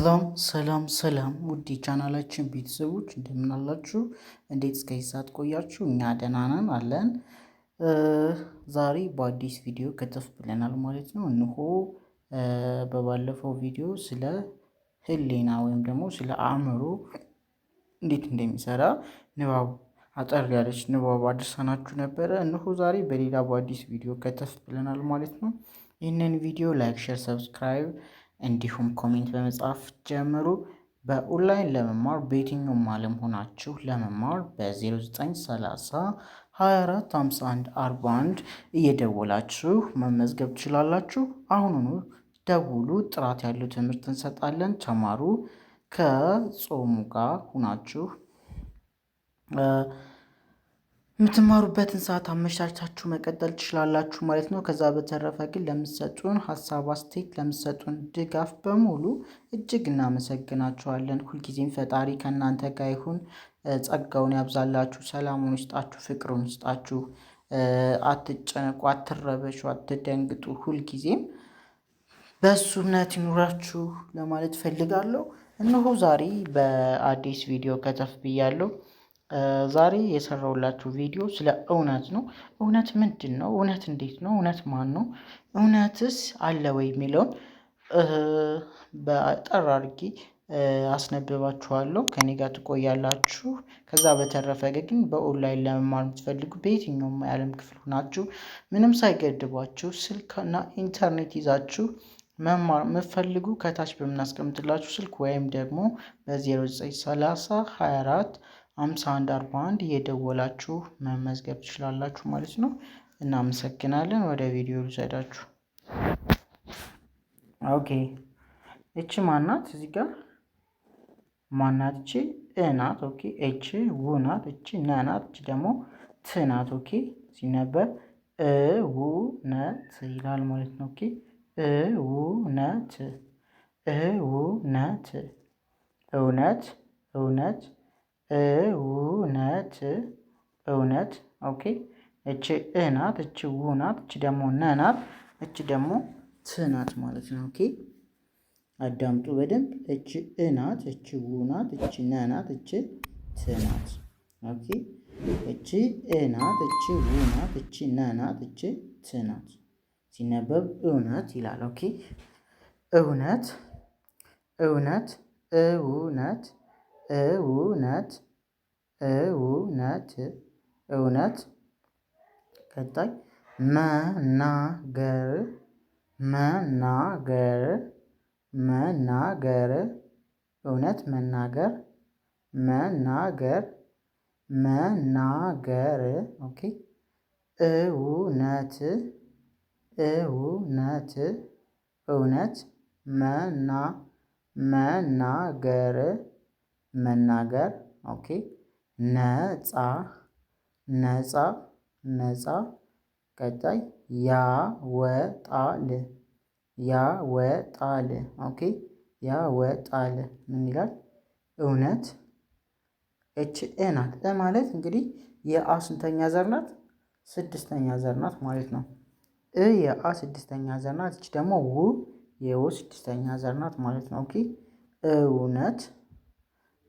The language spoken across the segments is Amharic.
ሰላም ሰላም ሰላም ውድ የቻናላችን ቤተሰቦች እንደምን አላችሁ? እንዴት እስከዚህ ሰዓት ቆያችሁ? እኛ ደህና ነን አለን። ዛሬ በአዲስ ቪዲዮ ከተፍ ብለናል ማለት ነው። እንሆ በባለፈው ቪዲዮ ስለ ህሊና ወይም ደግሞ ስለ አእምሮ እንዴት እንደሚሰራ ንባብ አጠር ያለች ንባብ አድርሰናችሁ ነበረ። እንሆ ዛሬ በሌላ በአዲስ ቪዲዮ ከተፍ ብለናል ማለት ነው። ይህንን ቪዲዮ ላይክ፣ ሼር፣ ሰብስክራይብ እንዲሁም ኮሜንት በመጻፍ ጀምሩ። በኦንላይን ለመማር በየትኛውም ዓለም ሆናችሁ ለመማር በ0930 24 51 41 እየደወላችሁ መመዝገብ ትችላላችሁ። አሁኑኑ ደውሉ። ጥራት ያለው ትምህርት እንሰጣለን። ተማሩ። ከጾሙ ጋር ሁናችሁ የምትማሩበትን ሰዓት አመቻችታችሁ መቀጠል ትችላላችሁ ማለት ነው። ከዛ በተረፈ ግን ለምትሰጡን ሀሳብ አስተያየት፣ ለምትሰጡን ድጋፍ በሙሉ እጅግ እናመሰግናችኋለን። ሁልጊዜም ፈጣሪ ከእናንተ ጋር ይሁን፣ ጸጋውን ያብዛላችሁ፣ ሰላሙን ይስጣችሁ፣ ፍቅሩን ይስጣችሁ። አትጨነቁ፣ አትረበሹ፣ አትደንግጡ። ሁልጊዜም በእሱ እምነት ይኑራችሁ ለማለት ፈልጋለሁ። እነሆ ዛሬ በአዲስ ቪዲዮ ከተፍ ብያለሁ። ዛሬ የሰራሁላችሁ ቪዲዮ ስለ እውነት ነው። እውነት ምንድን ነው? እውነት እንዴት ነው? እውነት ማን ነው? እውነትስ አለ ወይ የሚለውን በጠር አድርጌ አስነብባችኋለሁ። ከኔ ጋር ትቆያላችሁ። ከዛ በተረፈ ግን በኦንላይን ለመማር የምትፈልጉ በየትኛውም የዓለም ክፍል ሆናችሁ ምንም ሳይገድቧችሁ ስልክና ኢንተርኔት ይዛችሁ መማር የምትፈልጉ ከታች በምናስቀምጥላችሁ ስልክ ወይም ደግሞ በ0930 24 51 41 እየደወላችሁ መመዝገብ ትችላላችሁ ማለት ነው። እናመሰግናለን። ወደ ቪዲዮ ልውሰዳችሁ። ኦኬ፣ እቺ ማናት? እዚህ ጋር ማናት? እቺ እ ናት። ኦኬ፣ እቺ ው ናት። እቺ ነ ናት። እቺ ደግሞ ት ናት። ኦኬ፣ ሲነበብ እውነት ይላል ማለት ነው። ኦኬ፣ እውነት እውነት እውነት እውነት እውነት እውነት። ኦኬ፣ እቺ እ ናት። እቺ ው ናት። እቺ ደግሞ ነ ናት። እቺ ደግሞ ት ናት ማለት ነው። ኦኬ፣ አዳምጡ በደንብ። እቺ እ ናት። እቺ ው ናት። እቺ ነ ናት። እቺ ት ናት። ኦኬ፣ እቺ እ ናት። እቺ ው ናት። እቺ ነ ናት። እቺ ት ናት። ሲነበብ እውነት ይላል። ኦኬ፣ እውነት እውነት እውነት እውነት እውነት እውነት። ቀጣይ መናገር መናገር መናገር እውነት መናገር መናገር መናገር። ኦኬ፣ እውነት እውነት እውነት መናገር መናገር። ኦኬ፣ ነፃ ነፃ ነፃ። ቀጣይ ያወጣል ያወጣል። ኦኬ፣ ያወጣል ምን ይላል? እውነት። እች እ ናት። እ ማለት እንግዲህ የአ ስንተኛ ዘር ናት? ስድስተኛ ዘር ናት ማለት ነው። እ የአ ስድስተኛ ዘር ናት። እች ደግሞ ው የው ስድስተኛ ዘር ናት ማለት ነው። ኦኬ፣ እውነት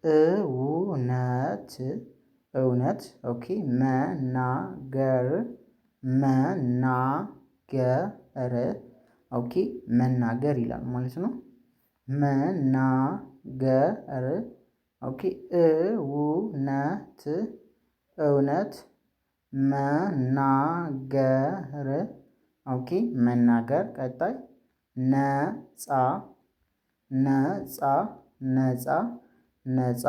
እውነት እውነት። ኦኬ፣ መናገር መናገር። ኦኬ፣ መናገር ይላል ማለት ነው። መናገር። ኦኬ፣ እውነት እውነት መናገር። ኦኬ፣ መናገር። ቀጣይ ነፃ ነፃ ነፃ ነፃ።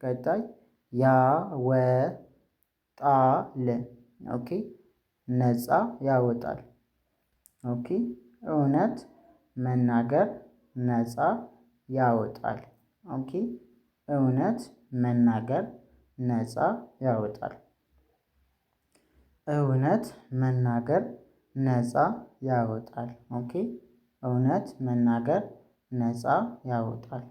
ቀጣይ ያወጣል። ኦኬ፣ ነፃ ያወጣል። ኦኬ፣ እውነት መናገር ነፃ ያወጣል። ኦኬ፣ እውነት መናገር ነፃ ያወጣል። እውነት መናገር ነፃ ያወጣል። ኦኬ፣ እውነት መናገር ነፃ ያወጣል።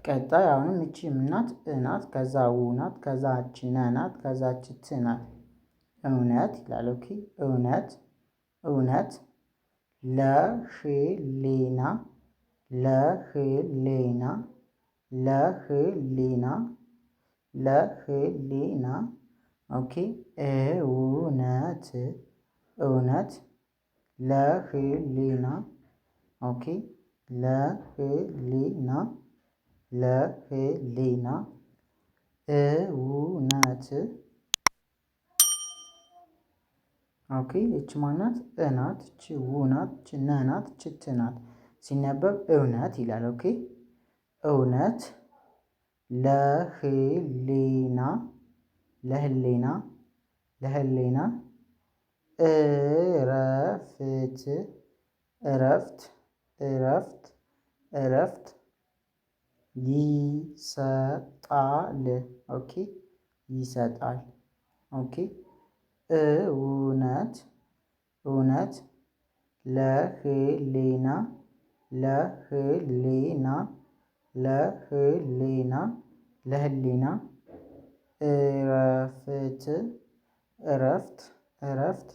ቀጣይ አሁንም እቺ ምናት? እ ናት። ከዛ ው ናት። ከዛ እቺ ነ ናት። ከዛ እቺ ት ናት። እውነት ይላል። ኦኬ፣ እውነት እውነት ለህሊና ለህሊና ለህሊና ለህሊና ኦኬ እውነት እውነት ለህሊና ኦኬ ለህሊና ለህሊና እውነት ኦኬ እች ማናት እናት እች ውናት እች ነናት እች ትናት ሲነበብ እውነት ይላል። ኦኬ እውነት ለህሊና ለህሊና ለህሊና እረፍት እረፍት እረፍት እረፍት ይሰጣል። ኦኬ ይሰጣል። ኦኬ እውነት እውነት ለህሊና ለህሊና ለህሊና ለህሊና እረፍት እረፍት እረፍት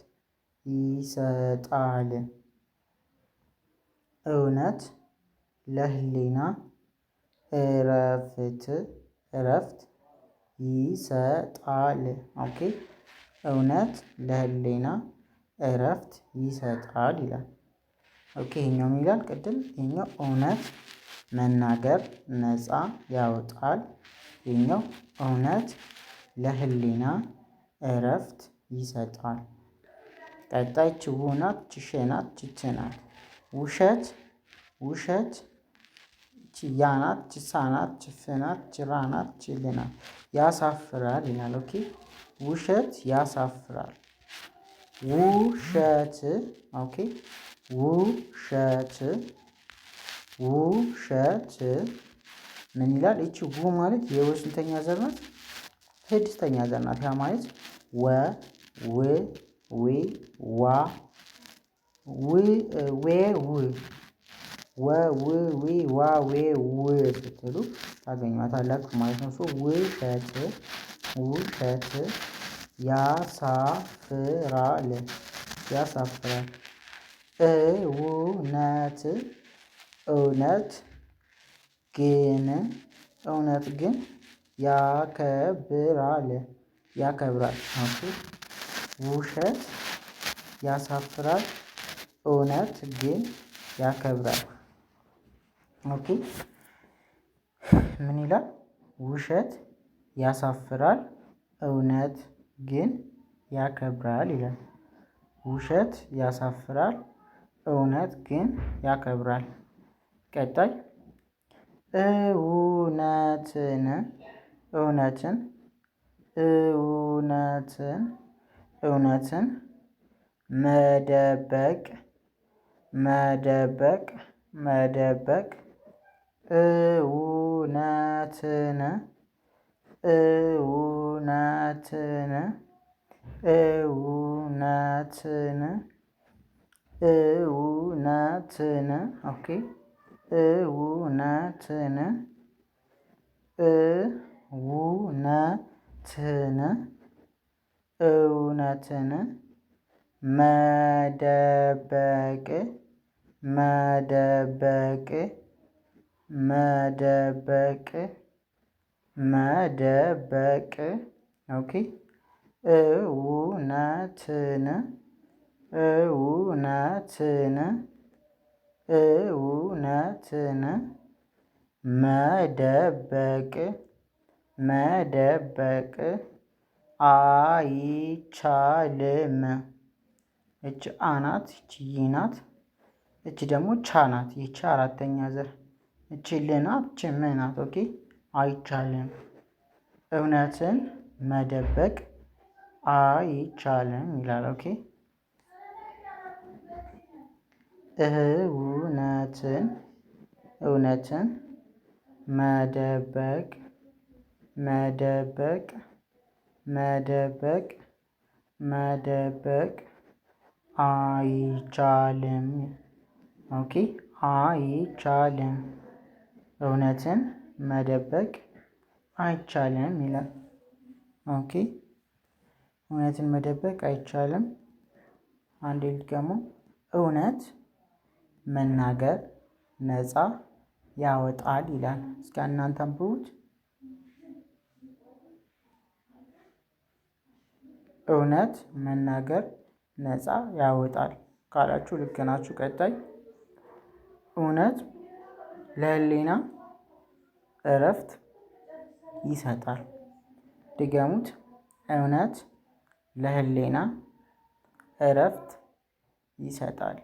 ይሰጣል። እውነት ለህሊና እረፍት እረፍት ይሰጣል። ኦኬ እውነት ለህሊና እረፍት ይሰጣል ይላል። ኦኬ ይሄኛው ምን ይላል? ቅድም ይሄኛው እውነት መናገር ነፃ ያወጣል። ይሄኛው እውነት ለህሊና እረፍት ይሰጣል። ቀጣይ ችው ናት ችሼ ናት ችች ናት። ውሸት ውሸት ችያ ናት ችሳ ናት ችፍ ናት ችራ ናት ችል ናት ያሳፍራል ይላል። ኦኬ ውሸት ያሳፍራል። ውሸት ኦኬ ውሸት ውሸት ምን ይላል? እቺ ው ማለት የወ ስንተኛ ዘር ናት? ስድስተኛ ዘር ናት። ያ ማለት ወ ው ዊ ዋ ው ዌ ው ወ ው ዊ ዋ ዌ ው ስትሉ ታገኟታላችሁ ማለት ነው። ውሸት ውሸት ያሳፍራል ያሳፍራል። እውነት እውነት ግን እውነት ግን ያከብራል ያከብራል። ኦኬ ውሸት ያሳፍራል እውነት ግን ያከብራል። ኦኬ ምን ይላል? ውሸት ያሳፍራል እውነት ግን ያከብራል ይላል። ውሸት ያሳፍራል እውነት ግን ያከብራል። ቀጣይ እውነትን እውነትን እውነትን እውነትን መደበቅ መደበቅ መደበቅ እውነትን እውነትን እውነትን እውነትን ኦኬ እውነትን እውነትን እውነትን መደበቅ መደበቅ መደበቅ መደበቅ ኦኬ እውነትን እውነትን እውነትን መደበቅ መደበቅ አይቻልም። እች አ ናት እች ይ ናት እች ደግሞ ቻ ናት። ይቺ አራተኛ ዘር እች ል ናት እች ም ናት። ኦኬ አይቻልም። እውነትን መደበቅ አይቻልም ይላል። ኦኬ እውነትን እውነትን መደበቅ መደበቅ መደበቅ መደበቅ አይቻልም። ኦኬ አይቻልም። እውነትን መደበቅ አይቻልም ይላል። ኦኬ እውነትን መደበቅ አይቻልም። አንዴ ልድገመው። እውነት መናገር ነፃ ያወጣል ይላል። እስኪ እናንተ አንብቡት። እውነት መናገር ነፃ ያወጣል ካላችሁ ልክ ናችሁ። ቀጣይ እውነት ለህሊና እረፍት ይሰጣል። ድገሙት። እውነት ለህሊና እረፍት ይሰጣል።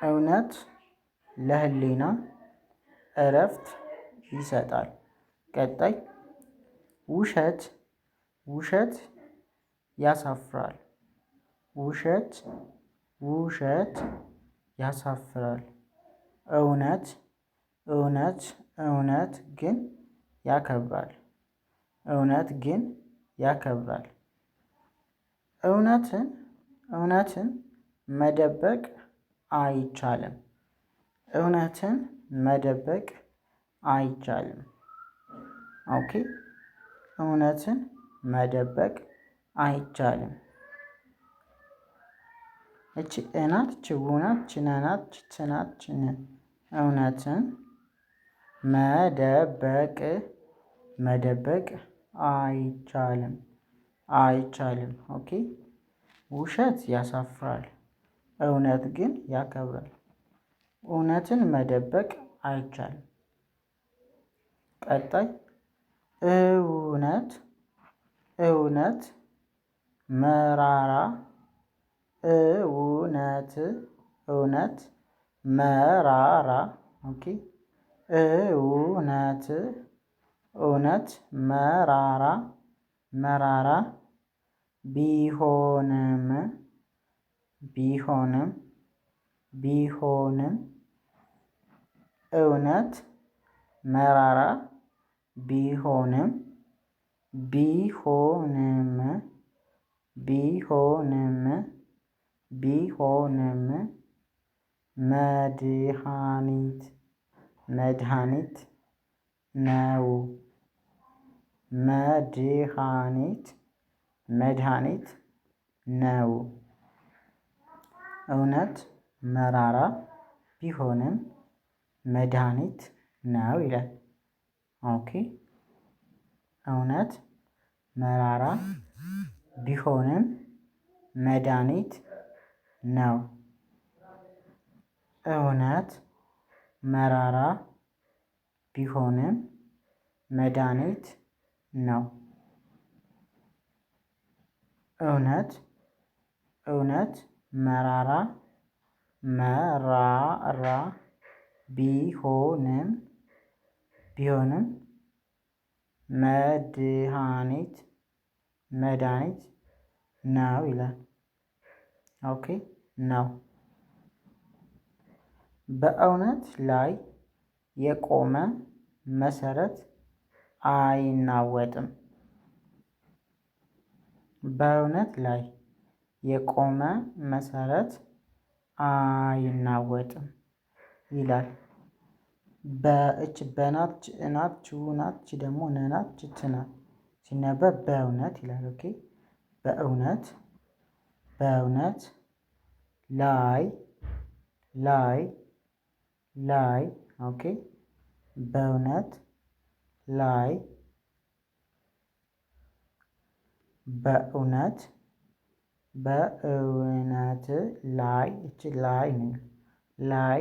እውነት ለህሊና እረፍት ይሰጣል። ቀጣይ ውሸት ያሳፍራል። ውሸት ያሳፍራል። እውነት ግን ያከብራል። እውነትን መደበቅ አይቻልም። ኦኬ እውነትን መደበቅ አይቻልም። እቺ እናት ችውናት ችነናት ችትናት ችን እውነትን መደበቅ አይቻልም። ኦኬ ውሸት ያሳፍራል፣ እውነት ግን ያከብራል። እውነትን መደበቅ አይቻልም። ቀጣይ እውነት መራራ እውነት መራራ ኦኬ እውነት መራራ ቢሆንም እውነት መራራ ቢሆንም መድኃኒት ነው። መድኃኒት ነው። እውነት መራራ ቢሆንም መድኃኒት ነው ይላል። ኦኬ እውነት መራራ ቢሆንም መድኃኒት ነው። እውነት መራራ ቢሆንም መድኃኒት ነው። እውነት መራራ ቢሆንም መድኃኒት ነው ይላል። ኦኬ ነው። በእውነት ላይ የቆመ መሰረት አይናወጥም። በእውነት ላይ የቆመ መሰረት አይናወጥም ይላል። በእች በናት ችእናት ችውናት ች ደግሞ ነናት ችትናት ሲነበብ በእውነት ይላል። ኦኬ በእውነት ላይ ኦኬ በእውነት ላይ በእውነት ላይ እቺ ላይ ነው ላይ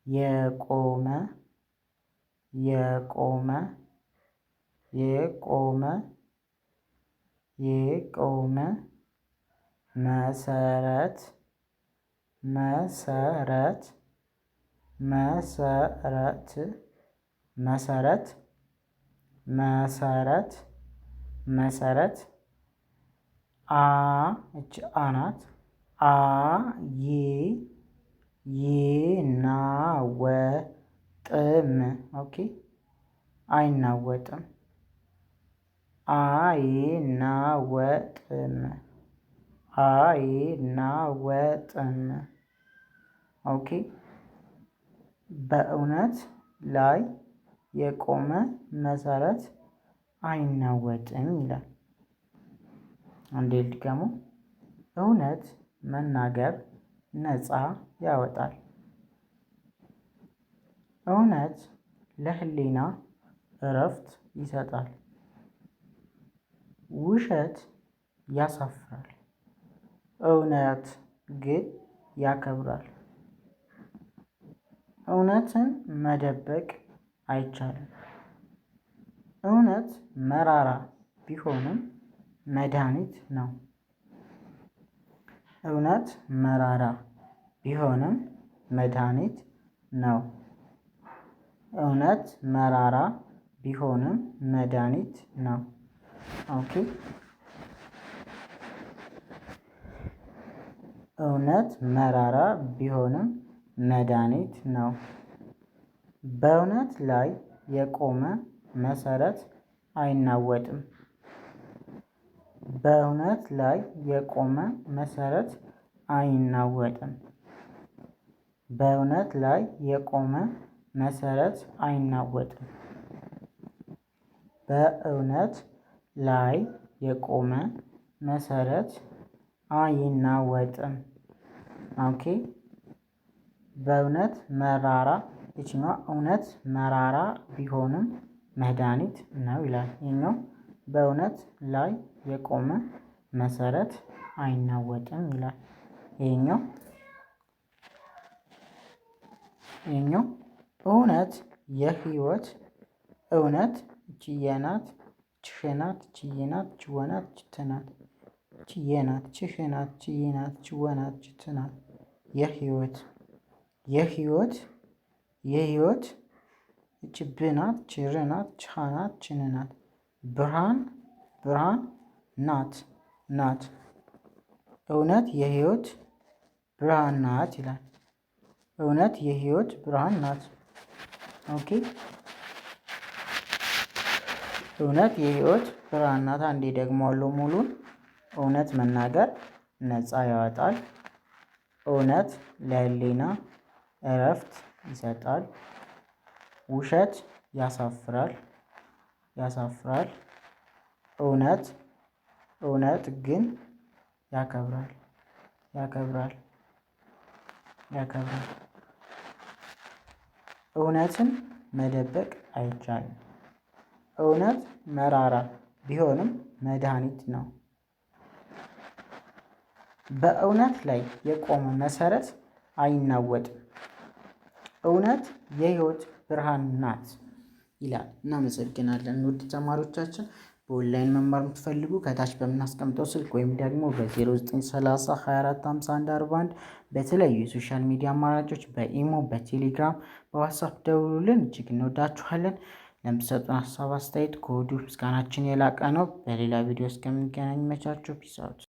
የቆመ መሰረት እች አናት ይናወጥም። ኦኬ አይናወጥም። ኦኬ በእውነት ላይ የቆመ መሰረት አይናወጥም ይላል። አንዴ ልድገሙ። እውነት መናገር ነፃ ያወጣል። እውነት ለህሊና እረፍት ይሰጣል። ውሸት ያሳፍራል። እውነት ግን ያከብራል። እውነትን መደበቅ አይቻልም። እውነት መራራ ቢሆንም መድኃኒት ነው። እውነት መራራ ቢሆንም መድኃኒት ነው። እውነት መራራ ቢሆንም መድኃኒት ነው። ኦኬ። እውነት መራራ ቢሆንም መድኃኒት ነው። በእውነት ላይ የቆመ መሰረት አይናወጥም። በእውነት ላይ የቆመ መሰረት አይናወጥም። በእውነት ላይ የቆመ መሰረት አይናወጥም። በእውነት ላይ የቆመ መሰረት አይናወጥም። ኦኬ። በእውነት መራራ ይችኛዋ እውነት መራራ ቢሆንም መድኃኒት ነው ይላል። ይኸኛው በእውነት ላይ የቆመ መሰረት አይናወጥም ይላል። ይኸኛው እውነት የህይወት እውነት ችየናት ችሽናት ችይናት ችወናት ችትናት ችየናት ችሽናት ችይናት ችወናት ችትናት የህይወት ችብናት ችርናት ቻናት ችንናት ብርሃን ናት። እውነት የህይወት ብርሃን ናት ይላል። እውነት የህይወት ብርሃን ናት። ኦኬ። እውነት የህይወት ብርሃን ናት። አንዴ ደግመዋለሁ ሙሉን። እውነት መናገር ነፃ ያወጣል። እውነት ለህሊና እረፍት ይሰጣል። ውሸት ያሳፍራል። እውነት ግን ያከብራል። እውነትን መደበቅ አይቻልም። እውነት መራራ ቢሆንም መድኃኒት ነው። በእውነት ላይ የቆመ መሰረት አይናወጥም። እውነት የህይወት ብርሃን ናት ይላል። እናመሰግናለን ውድ ተማሪዎቻችን። በኦንላይን መማር የምትፈልጉ ከታች በምናስቀምጠው ስልክ ወይም ደግሞ በ0930 24 51 41 በተለያዩ የሶሻል ሚዲያ አማራጮች በኢሞ፣ በቴሌግራም፣ በዋትሳፕ ደውሉልን። እጅግ እንወዳችኋለን። ለምትሰጡን ሀሳብ አስተያየት ከወዲሁ ምስጋናችን የላቀ ነው። በሌላ ቪዲዮ እስከምንገናኝ መቻችሁ። ፒስ አውት።